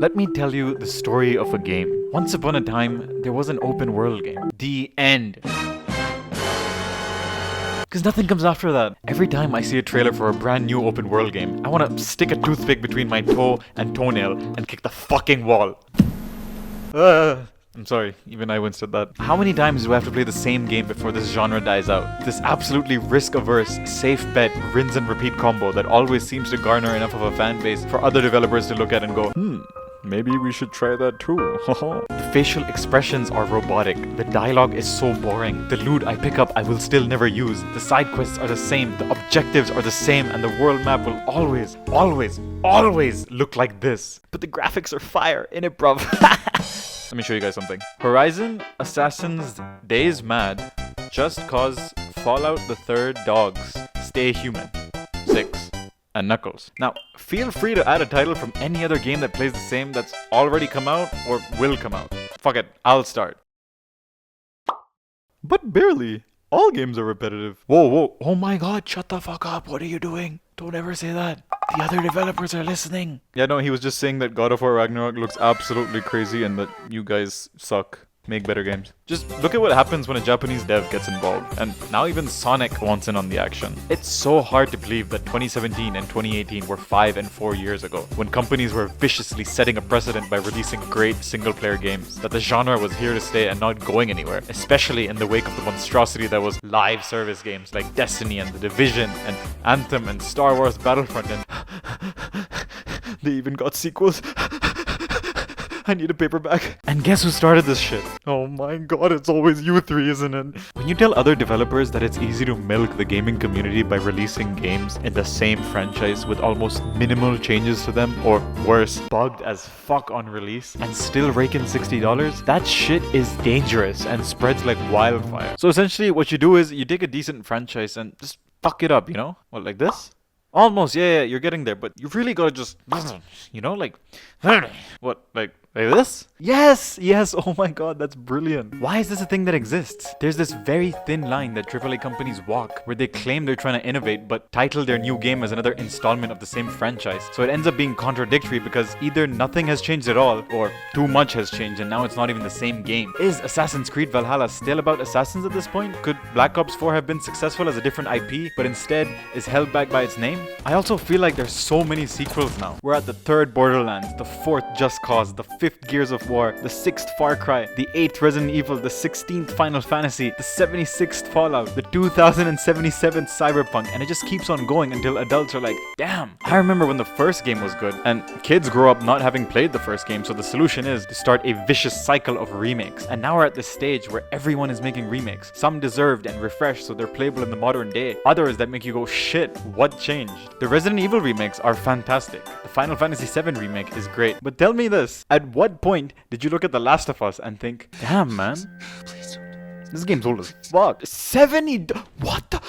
Let me tell you the story of a game. Once upon a time, there was an open world game. The end. Because nothing comes after that. Every time I see a trailer for a brand new open world game, I want to stick a toothpick between my toe and toenail and kick the fucking wall. I'm sorry, even I once did that. How many times do I have to play the same game before this genre dies out? This absolutely risk-averse, safe bet, rinse and repeat combo that always seems to garner enough of a fan base for other developers to look at and go, maybe we should try that too. The facial expressions are robotic. The dialogue is so boring. The loot I pick up I will still never use. The side quests are the same. The objectives are the same. And the world map will always look like this. But the graphics are fire, innit, bruv? Let me show you guys something. Horizon Assassin's Days Mad, Just Cause, Fallout the Third Dogs, Stay Human, 6, and Knuckles. Now, feel free to add a title from any other game that plays the same that's already come out or will come out. Fuck it, I'll start. But barely. All games are repetitive. Whoa, oh my god, shut the fuck up, what are you doing? Don't ever say that. The other developers are listening. Yeah, no, he was just saying that God of War Ragnarok looks absolutely crazy and that you guys suck. Make better games. Just look at what happens when a Japanese dev gets involved. And now even Sonic wants in on the action. It's so hard to believe that 2017 and 2018 were 5 and 4 years ago, when companies were viciously setting a precedent by releasing great single-player games. That the genre was here to stay and not going anywhere, especially in the wake of the monstrosity that was live service games like Destiny and The Division and Anthem and Star Wars Battlefront and... they even got sequels. I need a paperback. And guess who started this shit? Oh my god, it's always you three, isn't it? When you tell other developers that it's easy to milk the gaming community by releasing games in the same franchise with almost minimal changes to them, or worse, bugged as fuck on release, and still rake in $60, that shit is dangerous and spreads like wildfire. So essentially what you do is you take a decent franchise and just fuck it up, you know? What, like this? Almost, yeah, you're getting there, but you really gotta just, you know, like, what, like this? Yes, oh my god, that's brilliant. Why is this a thing that exists? There's this very thin line that AAA companies walk, where they claim they're trying to innovate, but title their new game as another installment of the same franchise. So it ends up being contradictory because either nothing has changed at all, or too much has changed and now it's not even the same game. Is Assassin's Creed Valhalla still about assassins at this point? Could Black Ops 4 have been successful as a different IP, but instead is held back by its name? I also feel like there's so many sequels now. We're at the 3rd Borderlands, the 4th Just Cause, the 5th Gears of War, the 6th Far Cry, the 8th Resident Evil, the 16th Final Fantasy, the 76th Fallout, the 2077th Cyberpunk, and it just keeps on going until adults are like, damn. I remember when the first game was good, and kids grow up not having played the first game, so the solution is to start a vicious cycle of remakes. And now we're at this stage where everyone is making remakes. Some deserved and refreshed so they're playable in the modern day. Others that make you go, shit, what changed? The Resident Evil remakes are fantastic. The Final Fantasy VII remake is great. But tell me this, at what point did you look at The Last of Us and think, damn man, this game's old as fuck. 70, what the?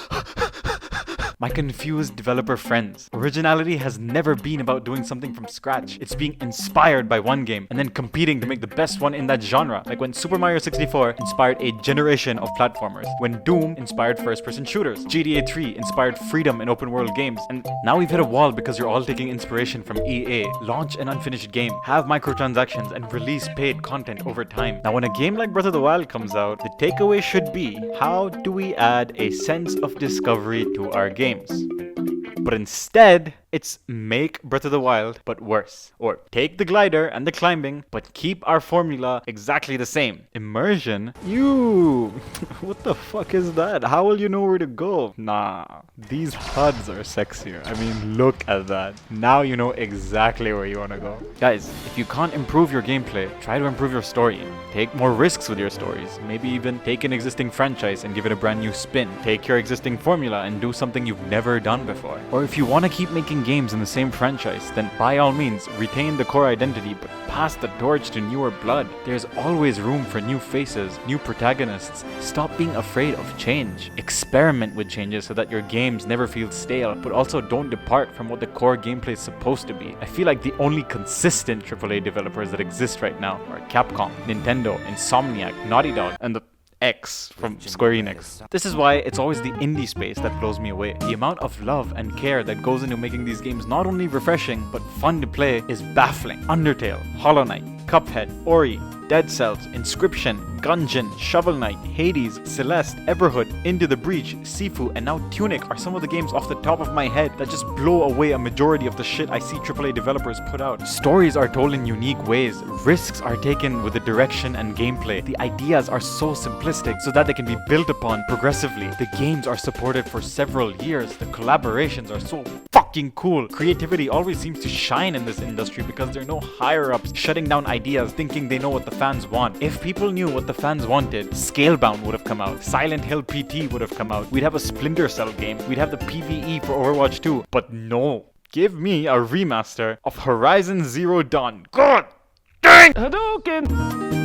My confused developer friends. Originality has never been about doing something from scratch. It's being inspired by one game and then competing to make the best one in that genre. Like when Super Mario 64 inspired a generation of platformers. When Doom inspired first-person shooters. GTA 3 inspired freedom in open-world games. And now we've hit a wall because you're all taking inspiration from EA. Launch an unfinished game, have microtransactions, and release paid content over time. Now when a game like Breath of the Wild comes out, the takeaway should be, how do we add a sense of discovery to our games? But instead, it's make Breath of the Wild, but worse. Or take the glider and the climbing, but keep our formula exactly the same. Immersion? What the fuck is that? How will you know where to go? Nah, these HUDs are sexier. I mean, look at that. Now you know exactly where you want to go. Guys, if you can't improve your gameplay, try to improve your story. Take more risks with your stories. Maybe even take an existing franchise and give it a brand new spin. Take your existing formula and do something you've never done before. Or if you want to keep making games in the same franchise, then by all means, retain the core identity, but pass the torch to newer blood. There's always room for new faces, new protagonists. Stop being afraid of change. Experiment with changes so that your games never feel stale, but also don't depart from what the core gameplay is supposed to be. I feel like the only consistent AAA developers that exist right now are Capcom, Nintendo, Insomniac, Naughty Dog, and the X from Square Enix. This is why it's always the indie space that blows me away. The amount of love and care that goes into making these games not only refreshing, but fun to play is baffling. Undertale, Hollow Knight, Cuphead, Ori, Dead Cells, Inscription, Gungeon, Shovel Knight, Hades, Celeste, Everhood, Into the Breach, Sifu, and now Tunic are some of the games off the top of my head that just blow away a majority of the shit I see AAA developers put out. Stories are told in unique ways, risks are taken with the direction and gameplay, the ideas are so simplistic so that they can be built upon progressively, the games are supported for several years, the collaborations are so fucking cool. Creativity always seems to shine in this industry because there are no higher-ups shutting down ideas thinking they know what the fans want. If people knew what the fans wanted, Scalebound would have come out, Silent Hill PT would have come out, we'd have a Splinter Cell game, we'd have the PvE for Overwatch 2, but no. Give me a remaster of Horizon Zero Dawn. God dang! Hadouken!